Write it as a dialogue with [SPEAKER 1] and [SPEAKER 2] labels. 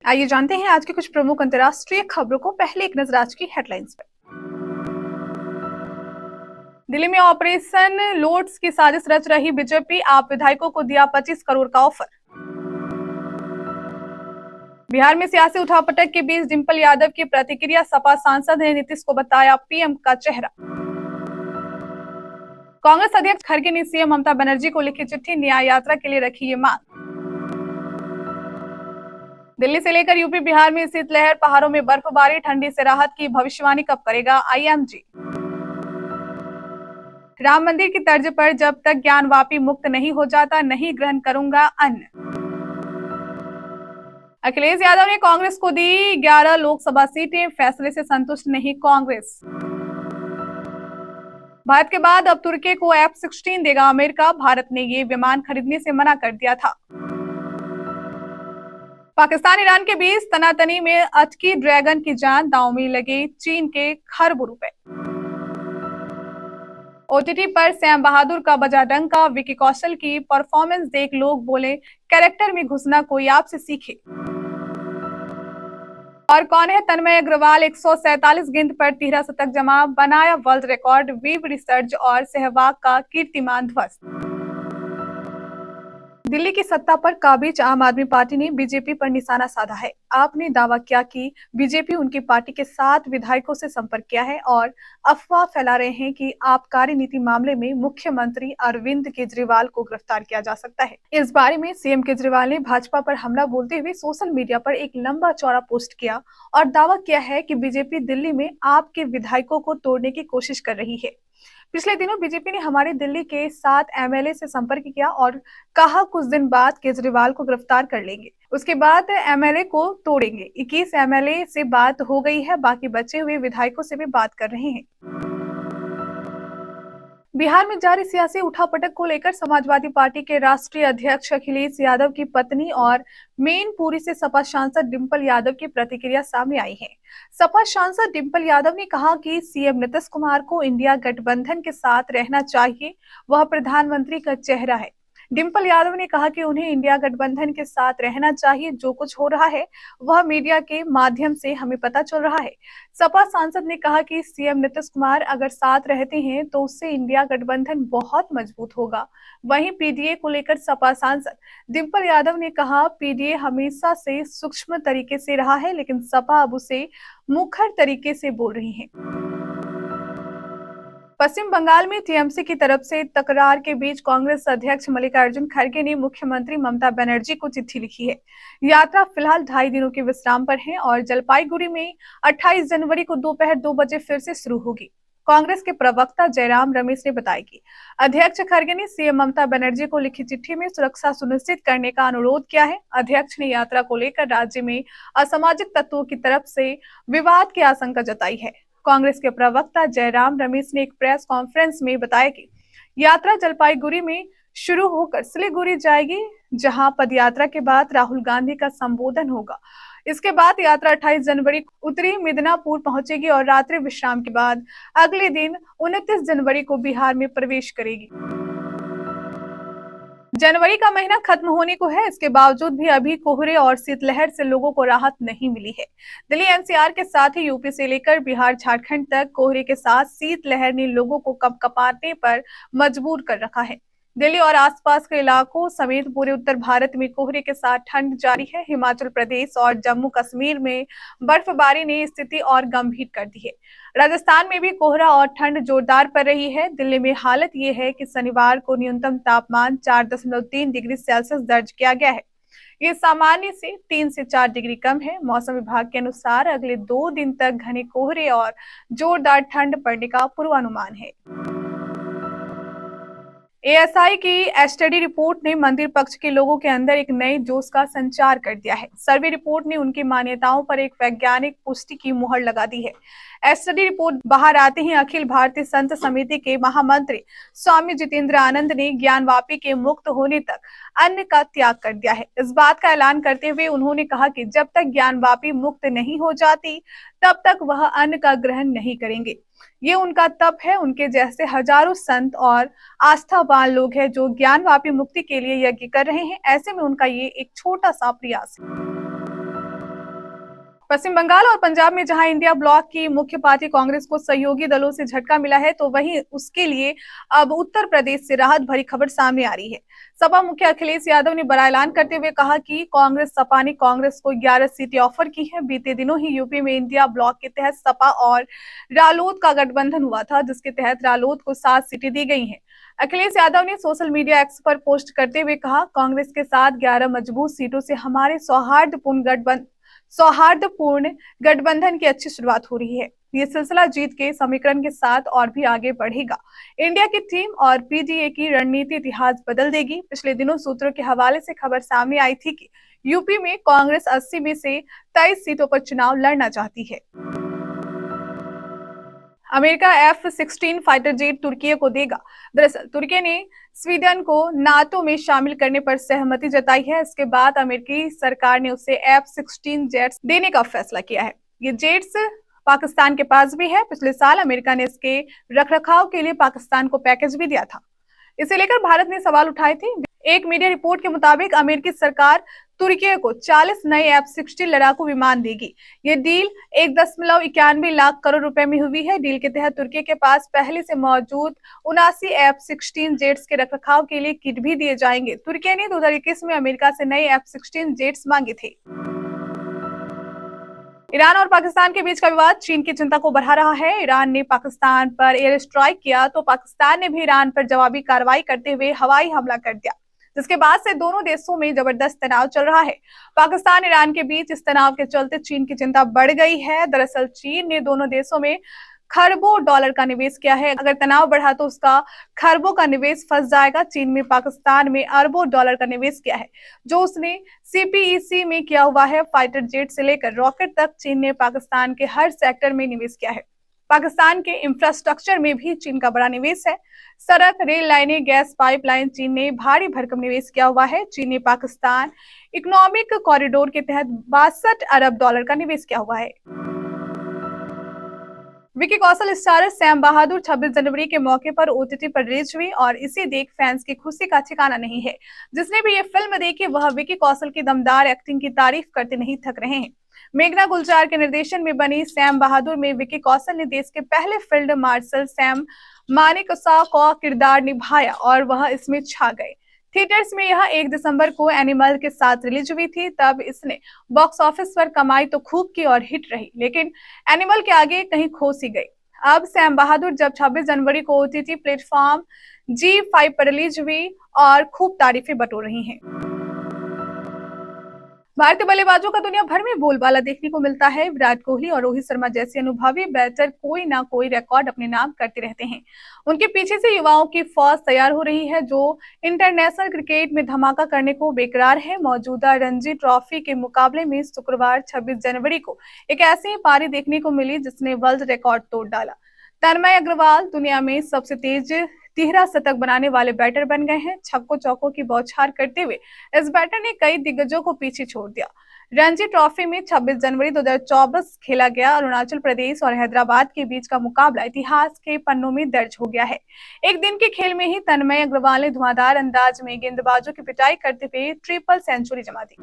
[SPEAKER 1] आइए जानते हैं आज की कुछ प्रमुख अंतर्राष्ट्रीय खबरों को। पहले एक नजर आज की हेडलाइंस पर। दिल्ली में ऑपरेशन लोटस की साजिश रच रही बीजेपी, आप विधायकों को दिया 25 करोड़ का ऑफर। बिहार में सियासी उठापटक के बीच डिंपल यादव की प्रतिक्रिया, सपा सांसद ने नीतीश को बताया पीएम का चेहरा। कांग्रेस अध्यक्ष खड़गे ने सीएम ममता बनर्जी को लिखी चिट्ठी, न्याय यात्रा के लिए रखी ये मांग। दिल्ली से लेकर यूपी बिहार में शीतलहर, पहाड़ों में बर्फबारी, ठंडी से राहत की भविष्यवाणी कब करेगा आईएमजी। राम मंदिर की तर्ज पर जब तक ज्ञानवापी मुक्त नहीं हो जाता नहीं ग्रहण करूंगा अन्न। अखिलेश यादव ने कांग्रेस को दी 11 लोकसभा सीटें, फैसले से संतुष्ट नहीं कांग्रेस। भारत के बाद अब तुर्की को F-16 देगा अमेरिका, भारत ने ये विमान खरीदने से मना कर दिया था। पाकिस्तान ईरान के बीच तनातनी में अटकी ड्रैगन की जान, दांव में लगे चीन के खरबों रुपए। ओटीटी पर सैम बहादुर का बजा डंका, विकी कौशल की परफॉर्मेंस देख लोग बोले कैरेक्टर में घुसना कोई आपसे सीखे। और कौन है तन्मय अग्रवाल, 147 गेंद पर 13 शतक जमा, बनाया वर्ल्ड रिकॉर्ड, वीव रिसर्च और सहवाग का कीर्तिमान ध्वस्त। दिल्ली की सत्ता पर काबिज आम आदमी पार्टी ने बीजेपी पर निशाना साधा है। आपने दावा किया कि बीजेपी उनकी पार्टी के 7 विधायकों से संपर्क किया है और अफवाह फैला रहे हैं कि आबकारी नीति मामले में मुख्यमंत्री अरविंद केजरीवाल को गिरफ्तार किया जा सकता है। इस बारे में सीएम केजरीवाल ने भाजपा पर हमला बोलते हुए सोशल मीडिया पर एक लंबा चौड़ा पोस्ट किया और दावा किया है कि बीजेपी दिल्ली में आपके विधायकों को तोड़ने की कोशिश कर रही है। पिछले दिनों बीजेपी ने हमारे दिल्ली के 7 एमएलए से संपर्क किया और कहा कुछ दिन बाद केजरीवाल को गिरफ्तार कर लेंगे, उसके बाद एमएलए को तोड़ेंगे। 21 एमएलए से बात हो गई है, बाकी बचे हुए विधायकों से भी बात कर रहे हैं। बिहार में जारी सियासी उठापटक को लेकर समाजवादी पार्टी के राष्ट्रीय अध्यक्ष अखिलेश यादव की पत्नी और मैनपुरी से सपा सांसद डिंपल यादव की प्रतिक्रिया सामने आई है। सपा सांसद डिंपल यादव ने कहा कि सीएम नीतीश कुमार को इंडिया गठबंधन के साथ रहना चाहिए, वह प्रधानमंत्री का चेहरा है। डिंपल यादव ने कहा कि उन्हें इंडिया गठबंधन के साथ रहना चाहिए, जो कुछ हो रहा है वह मीडिया के माध्यम से हमें पता चल रहा है। सपा सांसद ने कहा कि सीएम नीतीश कुमार अगर साथ रहते हैं तो उससे इंडिया गठबंधन बहुत मजबूत होगा। वहीं पीडीए को लेकर सपा सांसद डिंपल यादव ने कहा, पीडीए हमेशा से सूक्ष्म तरीके से रहा है, लेकिन सपा अब उसे मुखर तरीके से बोल रही है। पश्चिम बंगाल में टीएमसी की तरफ से तकरार के बीच कांग्रेस अध्यक्ष मल्लिकार्जुन खड़गे ने मुख्यमंत्री ममता बनर्जी को चिट्ठी लिखी है। यात्रा फिलहाल 2.5 दिनों के विश्राम पर है और जलपाईगुड़ी में 28 जनवरी को दोपहर 2 बजे फिर से शुरू होगी। कांग्रेस के प्रवक्ता जयराम रमेश ने बताया कि अध्यक्ष खड़गे ने सीएम ममता बनर्जी को लिखी चिट्ठी में सुरक्षा सुनिश्चित करने का अनुरोध किया है। अध्यक्ष ने यात्रा को लेकर राज्य में असामाजिक तत्वों की तरफ से विवाद की आशंका जताई है। कांग्रेस के प्रवक्ता जयराम रमेश ने एक प्रेस कॉन्फ्रेंस में बताया कि यात्रा जलपाईगुड़ी में शुरू होकर सिलीगुड़ी जाएगी, जहां पदयात्रा के बाद राहुल गांधी का संबोधन होगा। इसके बाद यात्रा 28 जनवरी को उत्तरी मिदनापुर पहुंचेगी और रात्रि विश्राम के बाद अगले दिन 29 जनवरी को बिहार में प्रवेश करेगी। जनवरी का महीना खत्म होने को है, इसके बावजूद भी अभी कोहरे और शीतलहर से लोगों को राहत नहीं मिली है। दिल्ली एनसीआर के साथ ही यूपी से लेकर बिहार झारखंड तक कोहरे के साथ शीतलहर ने लोगों को कपकपाने पर मजबूर कर रखा है। दिल्ली और आसपास के इलाकों समेत पूरे उत्तर भारत में कोहरे के साथ ठंड जारी है। हिमाचल प्रदेश और जम्मू कश्मीर में बर्फबारी ने स्थिति और गंभीर कर दी है। राजस्थान में भी कोहरा और ठंड जोरदार पड़ रही है। दिल्ली में हालत ये है कि शनिवार को न्यूनतम तापमान 4.3 डिग्री सेल्सियस दर्ज किया गया है। ये सामान्य से 3 से 4 डिग्री कम है। मौसम विभाग के अनुसार अगले 2 दिन तक घने कोहरे और जोरदार ठंड पड़ने का पूर्वानुमान है। एएसआई की स्टडी रिपोर्ट ने मंदिर पक्ष के लोगों के अंदर एक नए जोश का संचार कर दिया है। सर्वे रिपोर्ट ने उनकी मान्यताओं पर एक वैज्ञानिक पुष्टि की मुहर लगा दी है। स्टडी रिपोर्ट बाहर आते ही अखिल भारतीय संत समिति के महामंत्री स्वामी जितेंद्र आनंद ने ज्ञानवापी के मुक्त होने तक अन्न का त्याग कर दिया है। इस बात का ऐलान करते हुए उन्होंने कहा कि जब तक ज्ञानवापी मुक्त नहीं हो जाती तब तक वह अन्न का ग्रहण नहीं करेंगे। ये उनका तप है। उनके जैसे हजारों संत और आस्थावान लोग हैं जो ज्ञानवापी मुक्ति के लिए यज्ञ कर रहे हैं। ऐसे में उनका ये एक छोटा सा प्रयास है। पश्चिम बंगाल और पंजाब में जहां इंडिया ब्लॉक की मुख्य पार्टी कांग्रेस को सहयोगी दलों से झटका मिला है, तो वहीं उसके लिए अब उत्तर प्रदेश से राहत भरी खबर सामने आ रही है। सपा मुख्य अखिलेश यादव ने बड़ा ऐलान करते हुए कहा कि कांग्रेस सपा ने कांग्रेस को 11 सीटें ऑफर की हैं। बीते दिनों ही यूपी में इंडिया ब्लॉक के तहत सपा और रालोद का गठबंधन हुआ था, जिसके तहत रालोद को 7 सीटें दी गई हैं। अखिलेश यादव ने सोशल मीडिया एक्स पर पोस्ट करते हुए कहा, कांग्रेस के साथ 11 मजबूत सीटों से हमारे सौहार्दपूर्ण गठबंधन की अच्छी शुरुआत हो रही है। ये सिलसिला जीत के समीकरण के साथ और भी आगे बढ़ेगा। इंडिया की टीम और पीडीए की रणनीति इतिहास बदल देगी। पिछले दिनों सूत्रों के हवाले से खबर सामने आई थी कि यूपी में कांग्रेस 80 में से 23 सीटों पर चुनाव लड़ना चाहती है। अमेरिका F-16 फाइटर जेट तुर्की को देगा। दरअसल तुर्की ने स्वीडन को नाटो में शामिल करने पर सहमति जताई है। इसके बाद अमेरिकी सरकार ने उसे F-16 जेट्स देने का फैसला किया है। ये जेट्स पाकिस्तान के पास भी है। पिछले साल अमेरिका ने इसके रखरखाव के लिए पाकिस्तान को पैकेज भी दिया था। इसे लेकर भारत ने सवाल उठाए थे। एक मीडिया रिपोर्ट के मुताबिक अमेरिकी सरकार तुर्की को 40 नए F-16 लड़ाकू विमान देगी। ये डील 1.91 लाख करोड़ रुपए में हुई है। डील के तहत तुर्की के पास पहले से मौजूद 79 F-16 जेट्स के रखरखाव के लिए किट भी दिए जाएंगे। तुर्की ने 2021 में अमेरिका से नए F-16 जेट्स मांगे थे। ईरान और पाकिस्तान के बीच का विवाद चीन की चिंता को बढ़ा रहा है। ईरान ने पाकिस्तान पर एयर स्ट्राइक किया तो पाकिस्तान ने भी ईरान पर जवाबी कार्रवाई करते हुए हवाई हमला कर दिया, जिसके बाद से दोनों देशों में जबरदस्त तनाव चल रहा है। पाकिस्तान ईरान के बीच इस तनाव के चलते चीन की चिंता बढ़ गई है। दरअसल चीन ने दोनों देशों में खरबों डॉलर का निवेश किया है। अगर तनाव बढ़ा तो उसका खरबों का निवेश फंस जाएगा। चीन में पाकिस्तान में अरबों डॉलर का निवेश किया है, जो उसने सीपीईसी में किया हुआ है। फाइटर जेट से लेकर रॉकेट तक चीन ने पाकिस्तान के हर सेक्टर में निवेश किया है। पाकिस्तान के इंफ्रास्ट्रक्चर में भी चीन का बड़ा निवेश है। सड़क, रेल लाइनें, गैस पाइपलाइन चीन ने भारी भरकम निवेश किया हुआ है। चीन ने पाकिस्तान इकोनॉमिक कॉरिडोर के तहत 62 अरब डॉलर का निवेश किया हुआ है। विकी कौशल स्टार सैम बहादुर 26 जनवरी के मौके पर ओटीटी पर रिलीज हुई और इसे देख फैंस की खुशी का ठिकाना नहीं है। जिसने भी ये फिल्म देखी वह विकी कौशल की दमदार एक्टिंग की तारीफ करते नहीं थक रहे हैं। मेघना गुलजार के निर्देशन में बनी सैम बहादुर में विकी कौशल ने देश के पहले फील्ड मार्शल सैम मानेकशॉ का किरदार निभाया और वह इसमें छा गए। थिएटर्स में यह 1 दिसंबर को एनिमल के साथ रिलीज हुई थी। तब इसने बॉक्स ऑफिस पर कमाई तो खूब की और हिट रही, लेकिन एनिमल के आगे कहीं खो सी गई। अब सैम बहादुर जब 26 जनवरी को ओटीटी प्लेटफॉर्म G5 पर रिलीज हुई और खूब तारीफें बटोर रही हैं। भारतीय बल्लेबाजों का दुनिया भर में बोलबाला देखने को मिलता है। विराट कोहली और रोहित शर्मा जैसे अनुभवी बैटर कोई ना कोई रिकॉर्ड अपने नाम करते रहते हैं। उनके पीछे से युवाओं की फौज तैयार हो रही है, जो इंटरनेशनल क्रिकेट में धमाका करने को बेकरार है। मौजूदा रणजी ट्रॉफी के मुकाबले में शुक्रवार 26 जनवरी को एक ऐसी पारी देखने को मिली जिसने वर्ल्ड रिकॉर्ड तोड़ डाला। तन्मय अग्रवाल दुनिया में सबसे तेज तिहरा शतक बनाने वाले बैटर बन गए हैं। छक्कों चौकों की बौछार करते हुए इस बैटर ने कई दिग्गजों को पीछे छोड़ दिया। रणजी ट्रॉफी में 26 जनवरी 2024 खेला गया अरुणाचल प्रदेश और हैदराबाद के बीच का मुकाबला इतिहास के पन्नों में दर्ज हो गया है। एक दिन के खेल में ही तन्मय अग्रवाल ने धुआंधार अंदाज में गेंदबाजों की पिटाई करते हुए ट्रिपल सेंचुरी जमा दी।